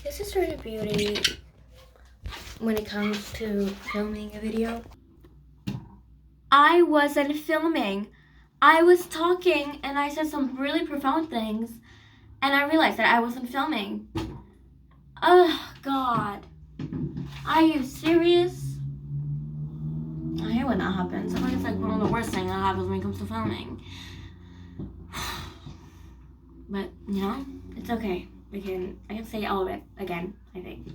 This is sort of beauty when it comes to filming a video. I wasn't filming. I was talking and I said some really profound things and I realized that I wasn't filming. Oh God. Are you serious? I hate when that happens. I think it's like one of the worst things that happens when it comes to filming. But, it's okay. I can say all of it again, I think.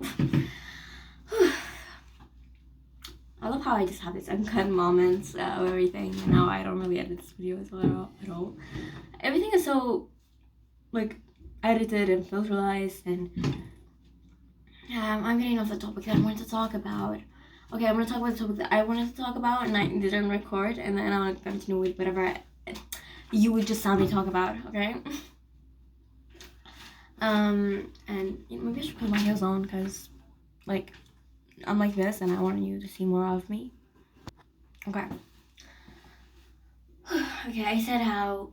I love how I just have these uncut moments of everything, and now I don't really edit this video as well at all. Everything is so, edited and filterized, and I'm getting off the topic that I wanted to talk about. Okay, I'm going to talk about the topic that I wanted to talk about, and I didn't record, and then I'm going to continue with whatever you would just saw me talk about, okay? And maybe I should put my heels on, because, I'm like this, and I want you to see more of me. Okay. Okay, I said how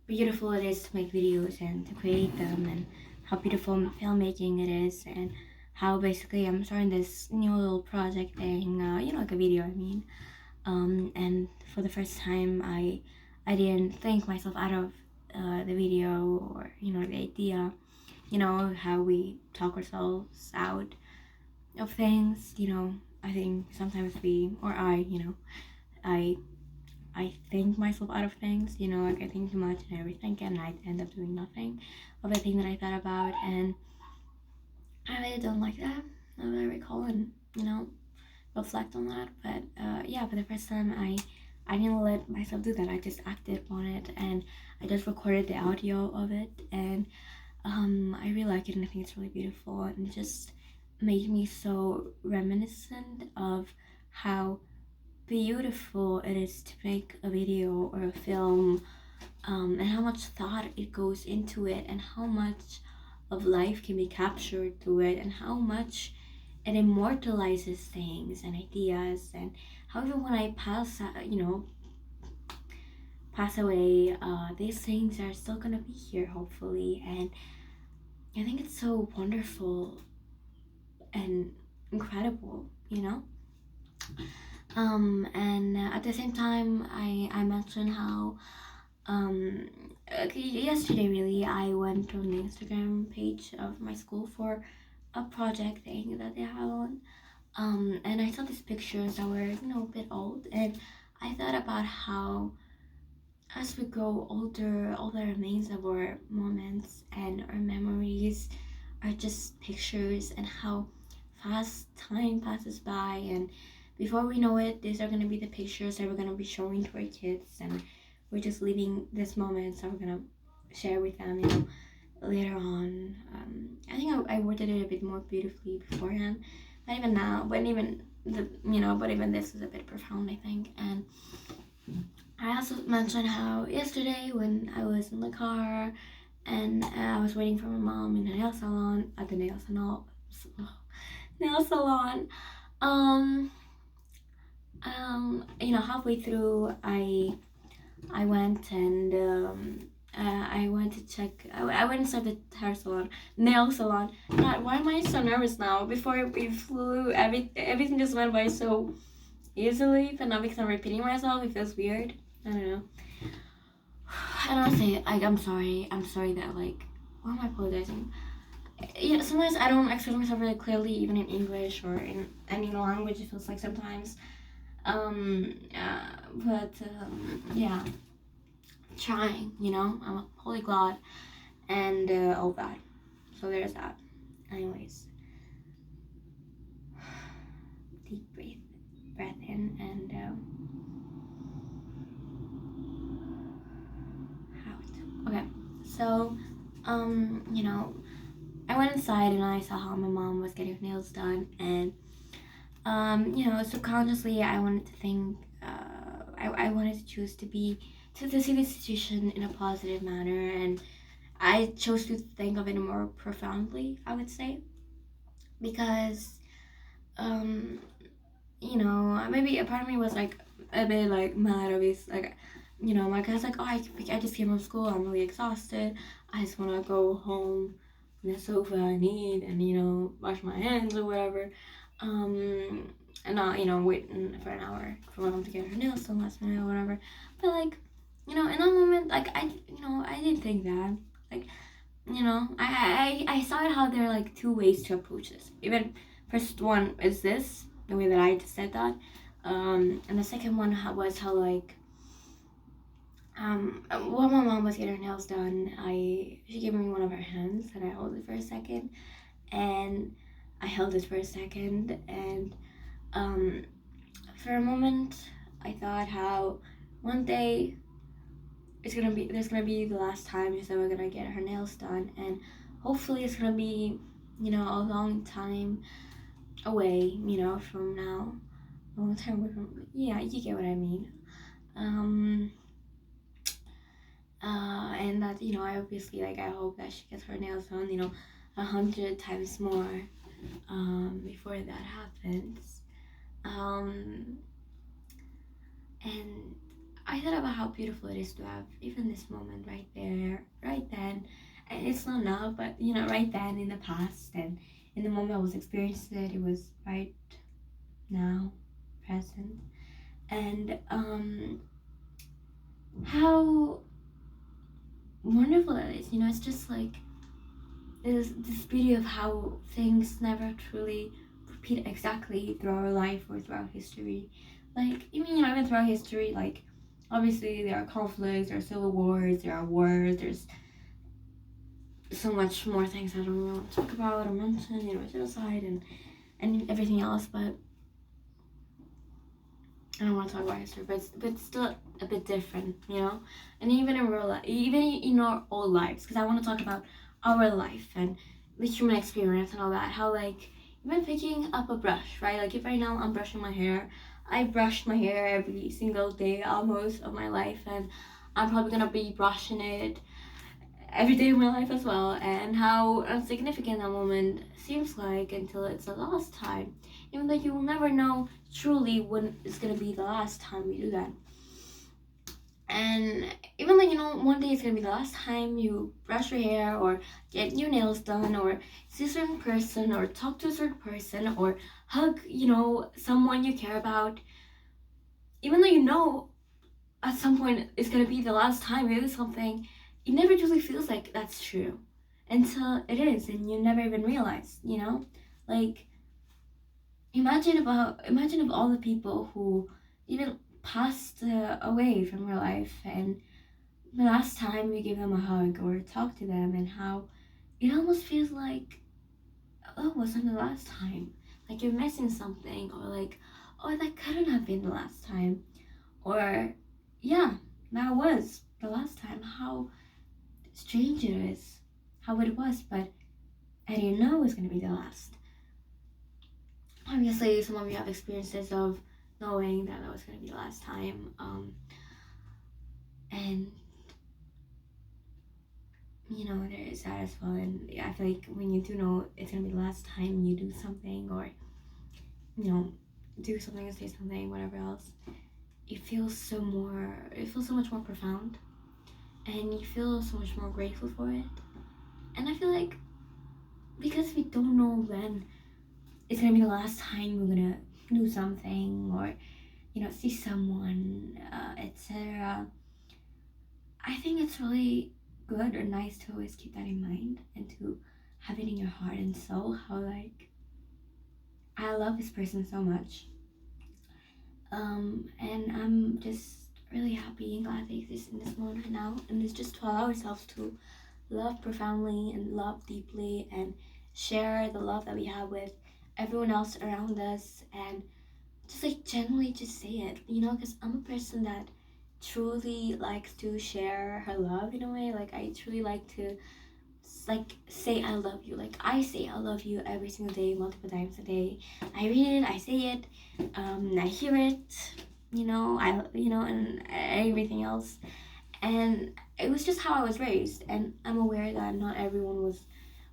beautiful it is to make videos and to create them, and how beautiful filmmaking it is, and how basically I'm starting this new little project thing, like a video, I mean. And for the first time, I didn't think myself out of the video, or, the idea, how we talk ourselves out of things, I think sometimes I think myself out of things, I think too much and everything, and I end up doing nothing of the thing that I thought about, and I really don't like that, now that I recall and, reflect on that, but for the first time, I didn't let myself do that. I just acted on it, and I just recorded the audio of it, and I really like it, and I think it's really beautiful, and it just made me so reminiscent of how beautiful it is to make a video or a film, and how much thought it goes into it, and how much of life can be captured through it, and how much it immortalizes things and ideas, and how even when I pass away, these things are still gonna be here, hopefully, and I think it's so wonderful and incredible, and at the same time, I mentioned how yesterday really I went on the Instagram page of my school for a project thing that they have on, and I saw these pictures that were a bit old, and I thought about how as we grow older, all that remains of our moments and our memories are just pictures, and how fast time passes by, and before we know it, these are going to be the pictures that we're going to be showing to our kids, and we're just leaving this moment, so we're going to share with them, later on. I think I worded it a bit more beautifully beforehand, not even now, but even this is a bit profound, I think. And I also mentioned how yesterday when I was in the car and I was waiting for my mom in the nail salon, at the nail salon, halfway through I went and I went to check. I went inside the nail salon. God, why am I so nervous now? Before we flew, everything just went by so easily, but now because I'm repeating myself, it feels weird. I don't know. And honestly, I'm sorry. I'm sorry that why am I apologizing? Sometimes I don't express myself really clearly, even in English or in any language. It feels like sometimes. Yeah, trying. I'm a polyglot and all that. So there's that. Anyways, deep breath in and out. Okay, so I went inside and I saw how my mom was getting her nails done, and subconsciously I wanted to think, I wanted to choose to see the situation in a positive manner, and I chose to think of it more profoundly, I would say, because maybe a part of me was a bit mad, obviously, my cousin's oh, I just came from school, I'm really exhausted, I just want to go home in the sofa and eat and, wash my hands or whatever. And not, waiting for an hour for my mom to get her nails done last minute or whatever. But like, in that moment, like I didn't think that. Like, I saw it how there are like two ways to approach this. Even first one is this, the way that I just said that. And the second one was how like while my mom was getting her nails done, she gave me one of her hands and I held it for a second, and I held it for a second, and for a moment I thought how one day there's gonna be the last time she's ever gonna get her nails done, and hopefully it's gonna be a long time away, from now, a long time away from, yeah, you get what I mean. And that, I obviously, like, I hope that she gets her nails done, 100 times more, before that happens. And I thought about how beautiful it is to have even this moment right there, right then. And it's not now, but, right then in the past, and in the moment I was experiencing it, it was right now, present. And, how wonderful that is, it's just like this beauty of how things never truly repeat exactly through our life or throughout history. Like, even throughout history, like, obviously there are conflicts, there are civil wars, there are wars, there's so much more things I don't really want to talk about or mention, genocide and everything else, but I don't want to talk about history, but it's still a bit different, and even in real life, even in our old lives, because I want to talk about our life and the human experience and all that, how, like, even picking up a brush, right? Like, if right now I'm brushing my hair, I brushed my hair every single day almost of my life, and I'm probably gonna be brushing it every day of my life as well, and how insignificant that moment seems like until it's the last time, even though you will never know truly when it's gonna be the last time you do that. And even though one day it's gonna be the last time you brush your hair or get your nails done or see a certain person or talk to a certain person or hug someone you care about, even though at some point it's gonna be the last time you do something, it never truly feels like that's true until it is, and you never even realize, like, imagine if all the people who even passed away from your life, and the last time you give them a hug or talk to them, and how it almost feels like, oh, it wasn't the last time, like you're missing something, or like, oh, that couldn't have been the last time, or yeah, that was the last time. How strange it is how it was, but I didn't know it was going to be the last. Obviously, some of you have experiences of knowing that was going to be the last time, and there is that as well. And I feel like when you do know it's going to be the last time you do something, or do something or say something, whatever else, it feels so much more profound, and you feel so much more grateful for it. And I feel like because we don't know when it's gonna be the last time we're gonna do something, or see someone, etc., I think it's really good or nice to always keep that in mind, and to have it in your heart and soul, how, like, I love this person so much, and I'm just really happy and glad they exist in this moment right now, and it's just to allow ourselves to love profoundly and love deeply and share the love that we have with everyone else around us, and just, like, generally just say it, because I'm a person that truly likes to share her love in a way. Like, I truly like to, like, say I love you. Like, I say I love you every single day, multiple times a day. I read it, I say it, I hear it, and everything else. And it was just how I was raised, and I'm aware that not everyone was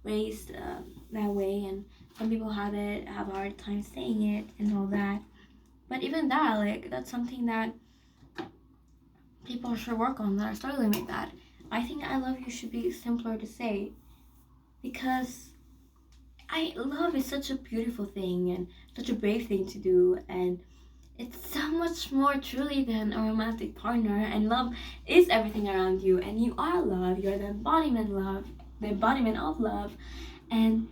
raised that way, and some people have a hard time saying it and all that. But even that, like, that's something that people should work on, that are struggling with that. I think I love you should be simpler to say, because love is such a beautiful thing and such a brave thing to do, and it's so much more truly than a romantic partner. And love is everything around you, and you are love. You're the embodiment of love, and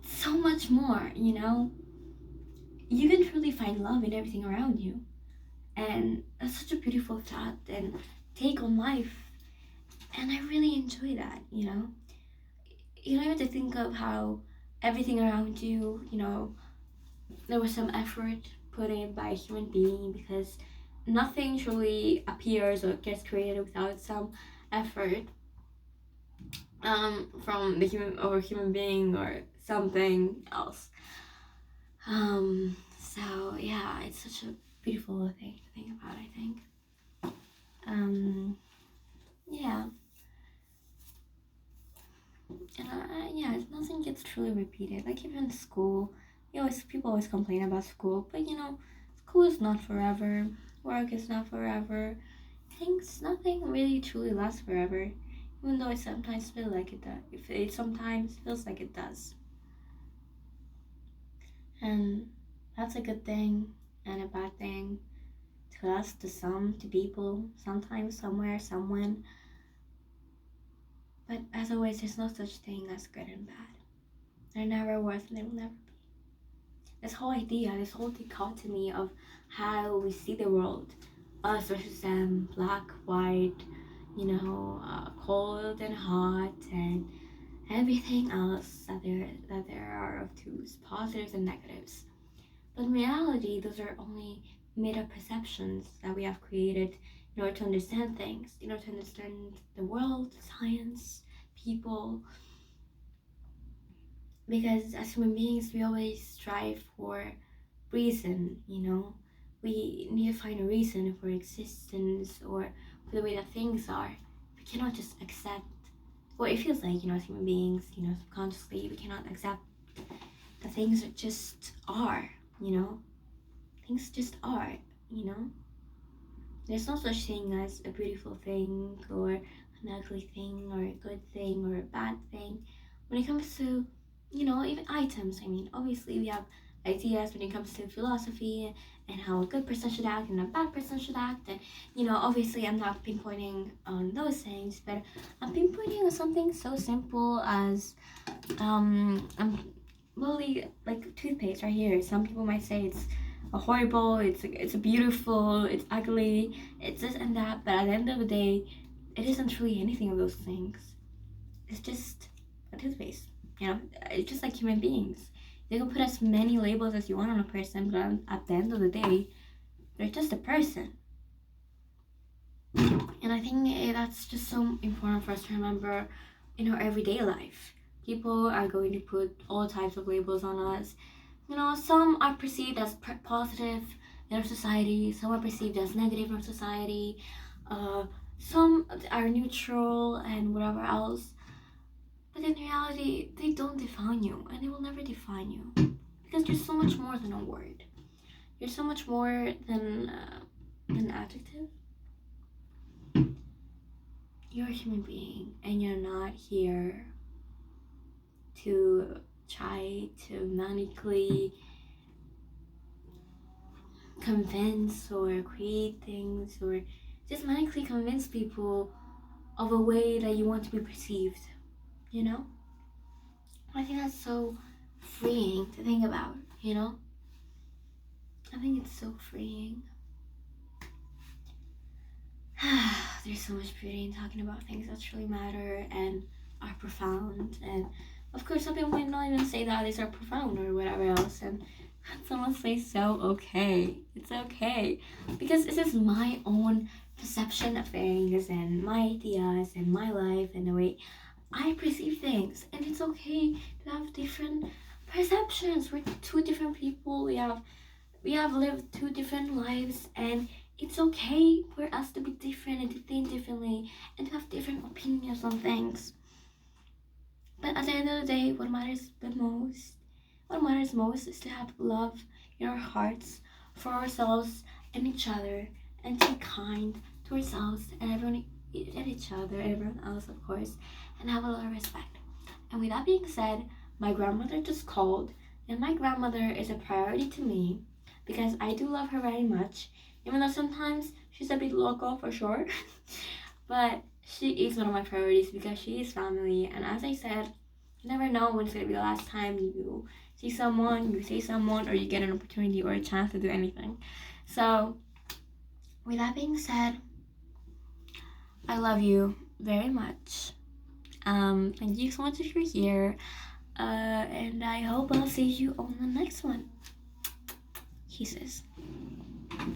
so much more. You can truly find love in everything around you, and that's such a beautiful thought and take on life. And I really enjoy that. You don't have to think of how everything around you, there was some effort put in by a human being, because nothing truly appears or gets created without some effort from the human being or something else. So yeah, it's such a beautiful thing to think about, I think. Yeah. And yeah, nothing gets truly repeated. Like even school, people always complain about school, but school is not forever. Work is not forever. Nothing really truly lasts forever, even though it sometimes feels like it does. If it sometimes feels like it does, and that's a good thing and a bad thing to us, to some, to people, sometimes, somewhere, someone. But as always, there's no such thing as good and bad. There never was, and there will never be. This whole idea, this whole dichotomy of how we see the world, us versus them, black, white, cold and hot, and everything else that there are of twos, positives and negatives. But in reality, those are only made-up perceptions that we have created in order to understand things, in order to understand the world, science, people. Because as human beings, we always strive for reason, We need to find a reason for existence or for the way that things are. We cannot just accept, well, it feels like, as human beings, subconsciously, we cannot accept that things just are, Things just are, There's no such thing as a beautiful thing or an ugly thing or a good thing or a bad thing. When it comes to, even items, obviously we have ideas when it comes to philosophy and how a good person should act and a bad person should act. And, obviously I'm not pinpointing on those things, but I'm pinpointing on something so simple as, really, like toothpaste right here. Some people might say it's a horrible, it's a beautiful, it's ugly, it's this and that, but at the end of the day, it isn't truly anything of those things. It's just a toothpaste, It's just like human beings. You can put as many labels as you want on a person, but at the end of the day, they're just a person. And I think that's just so important for us to remember in our everyday life. People are going to put all types of labels on us. Some are perceived as positive in our society, some are perceived as negative in our society, some are neutral and whatever else. But in reality, they don't define you, and they will never define you. Because you're so much more than a word. You're so much more than an adjective. You're a human being, and you're not here to try to manically convince or create things or just manically convince people of a way that you want to be perceived, I think that's so freeing to think about, I think it's so freeing. There's so much beauty in talking about things that truly matter and are profound, and of course some people might not even say that these are profound or whatever else, and that's honestly so okay. It's okay, because this is my own perception of things and my ideas and my life and the way I perceive things, and it's okay to have different perceptions. We're two different people. We have lived two different lives, and it's okay for us to be different and to think differently and to have different opinions on things. But at the end of the day, what matters most is to have love in our hearts for ourselves and each other, and to be kind to ourselves and everyone, and each other, everyone else, of course, and have a lot of respect. And with that being said, my grandmother just called, and my grandmother is a priority to me because I do love her very much, even though sometimes she's a bit local for sure. But she is one of my priorities because she is family, and as I said, you never know when it's gonna be the last time you see someone, you say someone, or you get an opportunity or a chance to do anything. So, with that being said, I love you very much. Thank you so much if you're here. And I hope I'll see you on the next one. Kisses.